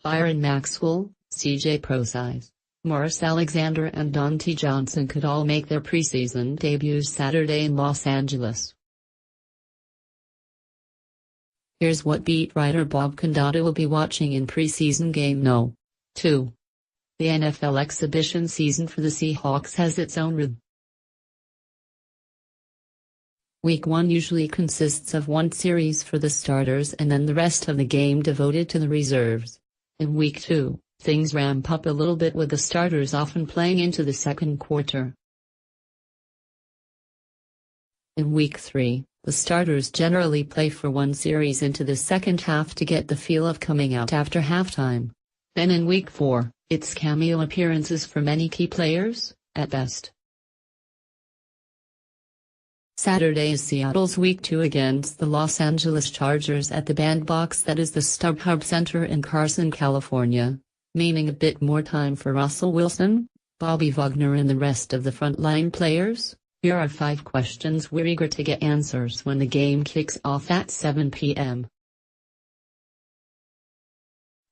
Byron Maxwell, C.J. Prosize, Morris Alexander and Dante Johnson could all make their preseason debuts Saturday in Los Angeles. Here's what beat writer Bob Condotta will be watching in preseason game No. 2. The NFL exhibition season for the Seahawks has its own rhythm. Week 1 usually consists of one series for the starters and then the rest of the game devoted to the reserves. In Week 2, things ramp up a little bit with the starters often playing into the second quarter. In Week 3, the starters generally play for one series into the second half to get the feel of coming out after halftime. Then in Week 4, it's cameo appearances for many key players, at best. Saturday is Seattle's Week 2 against the Los Angeles Chargers at the Bandbox, that is the StubHub Center in Carson, California, meaning a bit more time for Russell Wilson, Bobby Wagner and the rest of the frontline players. Here are 5 questions we're eager to get answers when the game kicks off at 7 p.m.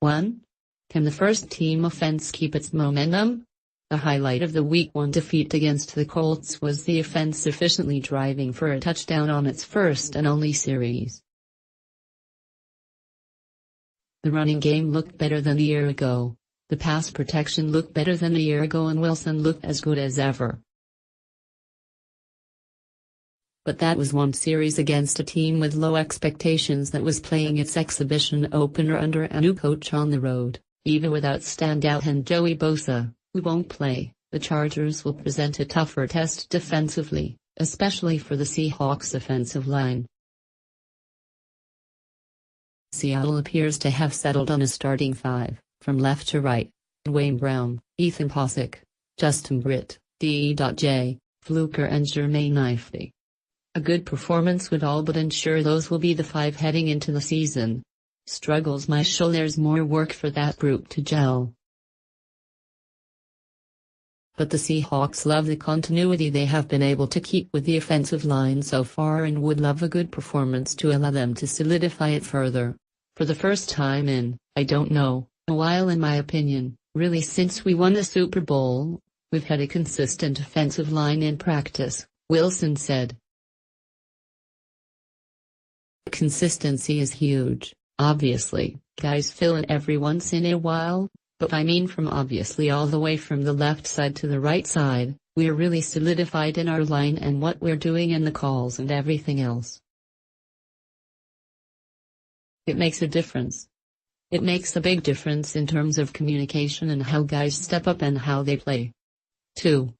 1. Can the first-team offense keep its momentum? The highlight of the Week 1 defeat against the Colts was the offense efficiently driving for a touchdown on its first and only series. The running game looked better than a year ago, the pass protection looked better than a year ago, and Wilson looked as good as ever. But that was one series against a team with low expectations that was playing its exhibition opener under a new coach on the road. Even without standout and Joey Bosa, who won't play, the Chargers will present a tougher test defensively, especially for the Seahawks' offensive line. Seattle appears to have settled on a starting 5, from left to right: Wayne Brown, Ethan Posick, Justin Britt, D.J. Fluker and Jermaine Ifedi. A good performance would all but ensure those will be the 5 heading into the season. Struggles might show there's more work for that group to gel. But the Seahawks love the continuity they have been able to keep with the offensive line so far and would love a good performance to allow them to solidify it further. For the first time in, I don't know, a while in my opinion, really since we won the Super Bowl, we've had a consistent offensive line in practice, Wilson said. Consistency is huge. Obviously, guys fill in every once in a while, but I mean from obviously all the way from the left side to the right side. We're really solidified in our line and what we're doing and the calls and everything else. It makes a difference. It makes a big difference in terms of communication and how guys step up and how they play. 2.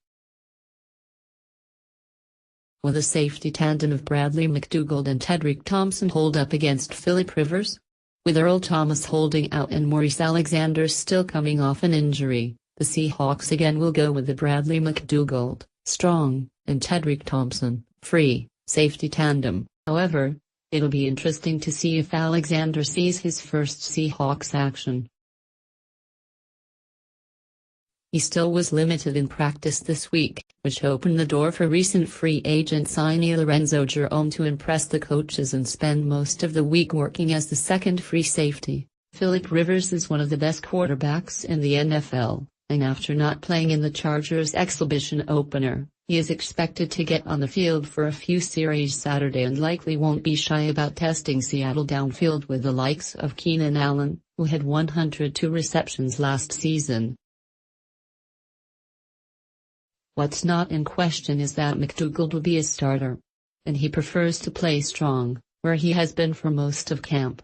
Will the safety tandem of Bradley McDougald and Tedrick Thompson hold up against Philip Rivers? With Earl Thomas holding out and Maurice Alexander still coming off an injury, the Seahawks again will go with the Bradley McDougald, strong, and Tedrick Thompson, free, safety tandem. However, it'll be interesting to see if Alexander sees his first Seahawks action. He still was limited in practice this week, which opened the door for recent free agent signee Lorenzo Jerome to impress the coaches and spend most of the week working as the second free safety. Philip Rivers is one of the best quarterbacks in the NFL, and after not playing in the Chargers' exhibition opener, he is expected to get on the field for a few series Saturday and likely won't be shy about testing Seattle downfield with the likes of Keenan Allen, who had 102 receptions last season. What's not in question is that McDougald will be a starter. And he prefers to play strong, where he has been for most of camp.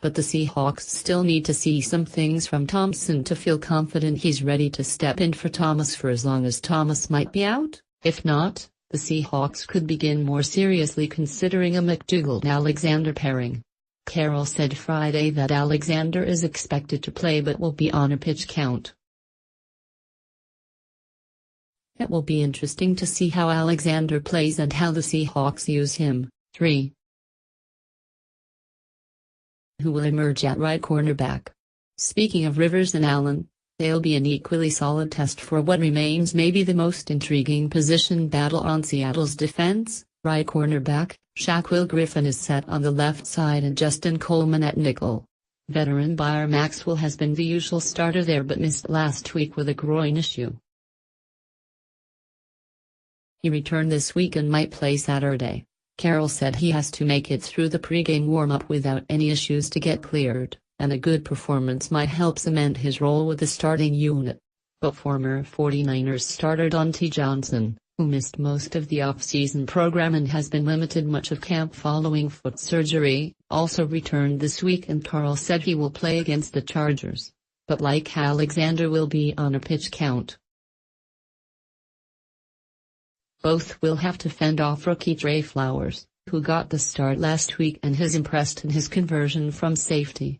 But the Seahawks still need to see some things from Thompson to feel confident he's ready to step in for Thomas for as long as Thomas might be out. If not, the Seahawks could begin more seriously considering a McDougald-Alexander pairing. Carroll said Friday that Alexander is expected to play but will be on a pitch count. It will be interesting to see how Alexander plays and how the Seahawks use him. 3. Who will emerge at right cornerback? Speaking of Rivers and Allen, they'll be an equally solid test for what remains maybe the most intriguing position battle on Seattle's defense, Right cornerback, Shaquille Griffin is set on the left side and Justin Coleman at nickel. Veteran Byron Maxwell has been the usual starter there but missed last week with a groin issue. He returned this week and might play Saturday. Carroll said he has to make it through the pregame warm-up without any issues to get cleared, and a good performance might help cement his role with the starting unit. But former 49ers starter Dante Johnson, who missed most of the off-season program and has been limited much of camp following foot surgery, also returned this week, and Carroll said he will play against the Chargers, but like Alexander will be on a pitch count. Both will have to fend off rookie Trey Flowers, who got the start last week and has impressed in his conversion from safety.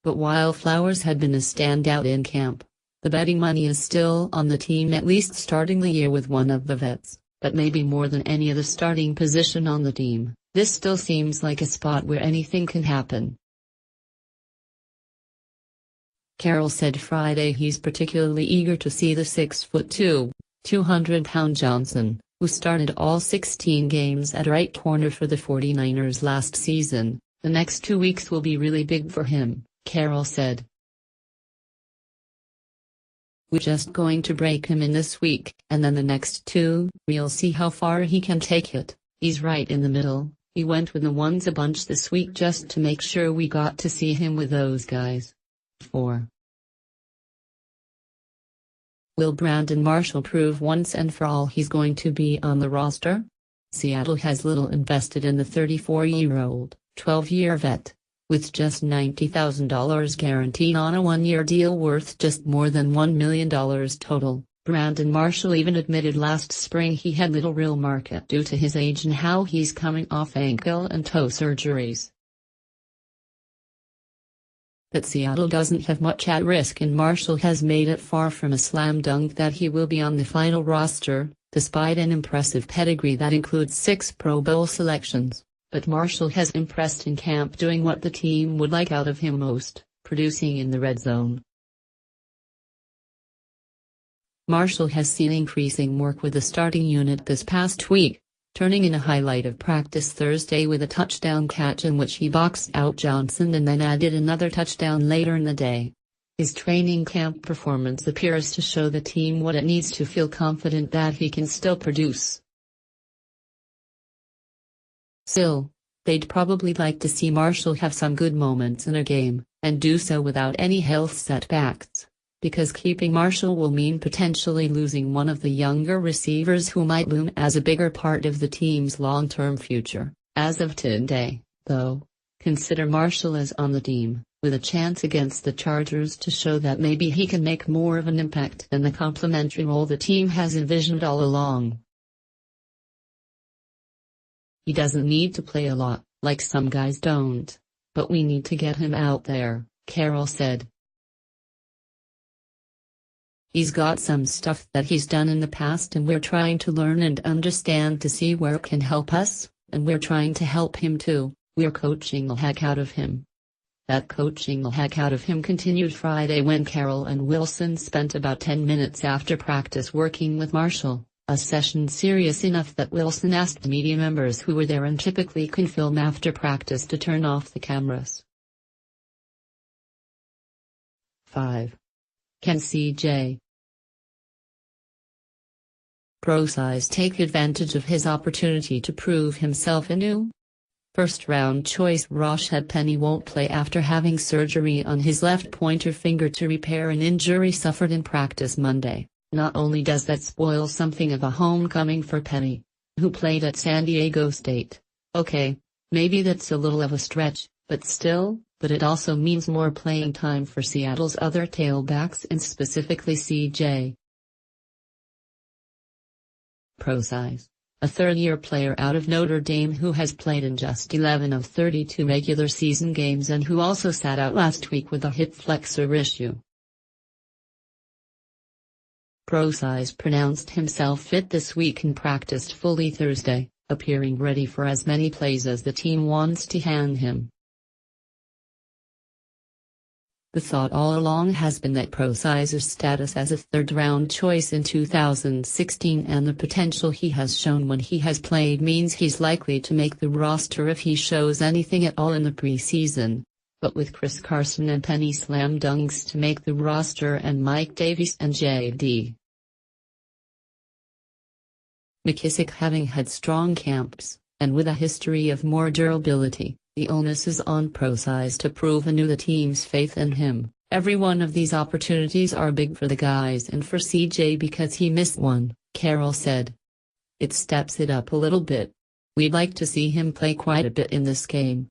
But while Flowers had been a standout in camp, the betting money is still on the team at least starting the year with one of the vets, but maybe more than any other starting position on the team. This still seems like a spot where anything can happen. Carroll said Friday he's particularly eager to see the 6'2", 200-pound Johnson, who started all 16 games at right corner for the 49ers last season. The next 2 weeks will be really big for him, Carroll said. We're just going to break him in this week, and then the next 2, we'll see how far he can take it. He's right in the middle. He went with the ones a bunch this week just to make sure we got to see him with those guys. 4. Will Brandon Marshall prove once and for all he's going to be on the roster? Seattle has little invested in the 34-year-old, 12-year vet, with just $90,000 guaranteed on a one-year deal worth just more than $1 million total. Brandon Marshall even admitted last spring he had little real market due to his age and how he's coming off ankle and toe surgeries. But Seattle doesn't have much at risk, and Marshall has made it far from a slam dunk that he will be on the final roster, despite an impressive pedigree that includes 6 Pro Bowl selections. But Marshall has impressed in camp doing what the team would like out of him most, producing in the red zone. Marshall has seen increasing work with the starting unit this past week, turning in a highlight of practice Thursday with a touchdown catch in which he boxed out Johnson and then added another touchdown later in the day. His training camp performance appears to show the team what it needs to feel confident that he can still produce. Still, they'd probably like to see Marshall have some good moments in a game, and do so without any health setbacks, because keeping Marshall will mean potentially losing one of the younger receivers who might loom as a bigger part of the team's long-term future. As of today, though, consider Marshall as on the team, with a chance against the Chargers to show that maybe he can make more of an impact than the complementary role the team has envisioned all along. He doesn't need to play a lot, like some guys don't. But we need to get him out there, Carroll said. He's got some stuff that he's done in the past and we're trying to learn and understand to see where it can help us, and we're trying to help him too. We're coaching the heck out of him. That coaching the heck out of him continued Friday when Carroll and Wilson spent about 10 minutes after practice working with Marshall, a session serious enough that Wilson asked media members who were there and typically can film after practice to turn off the cameras. 5. Can C.J. Pro-size take advantage of his opportunity to prove himself anew? First-round choice Rashad Penny won't play after having surgery on his left pointer finger to repair an injury suffered in practice Monday. Not only does that spoil something of a homecoming for Penny, who played at San Diego State. Okay, maybe that's a little of a stretch, but it also means more playing time for Seattle's other tailbacks and specifically C.J. Pro-size, a third-year player out of Notre Dame who has played in just 11 of 32 regular season games and who also sat out last week with a hip flexor issue. Pro-size pronounced himself fit this week and practiced fully Thursday, appearing ready for as many plays as the team wants to hand him. The thought all along has been that Prosizer's status as a third-round choice in 2016 and the potential he has shown when he has played means he's likely to make the roster if he shows anything at all in the preseason. But with Chris Carson and Penny slam dunks to make the roster and Mike Davis and J.D. McKissic having had strong camps, and with a history of more durability, the onus is on Prosize to prove anew the team's faith in him. Every one of these opportunities are big for the guys and for CJ because he missed one, Carroll said. It steps it up a little bit. We'd like to see him play quite a bit in this game.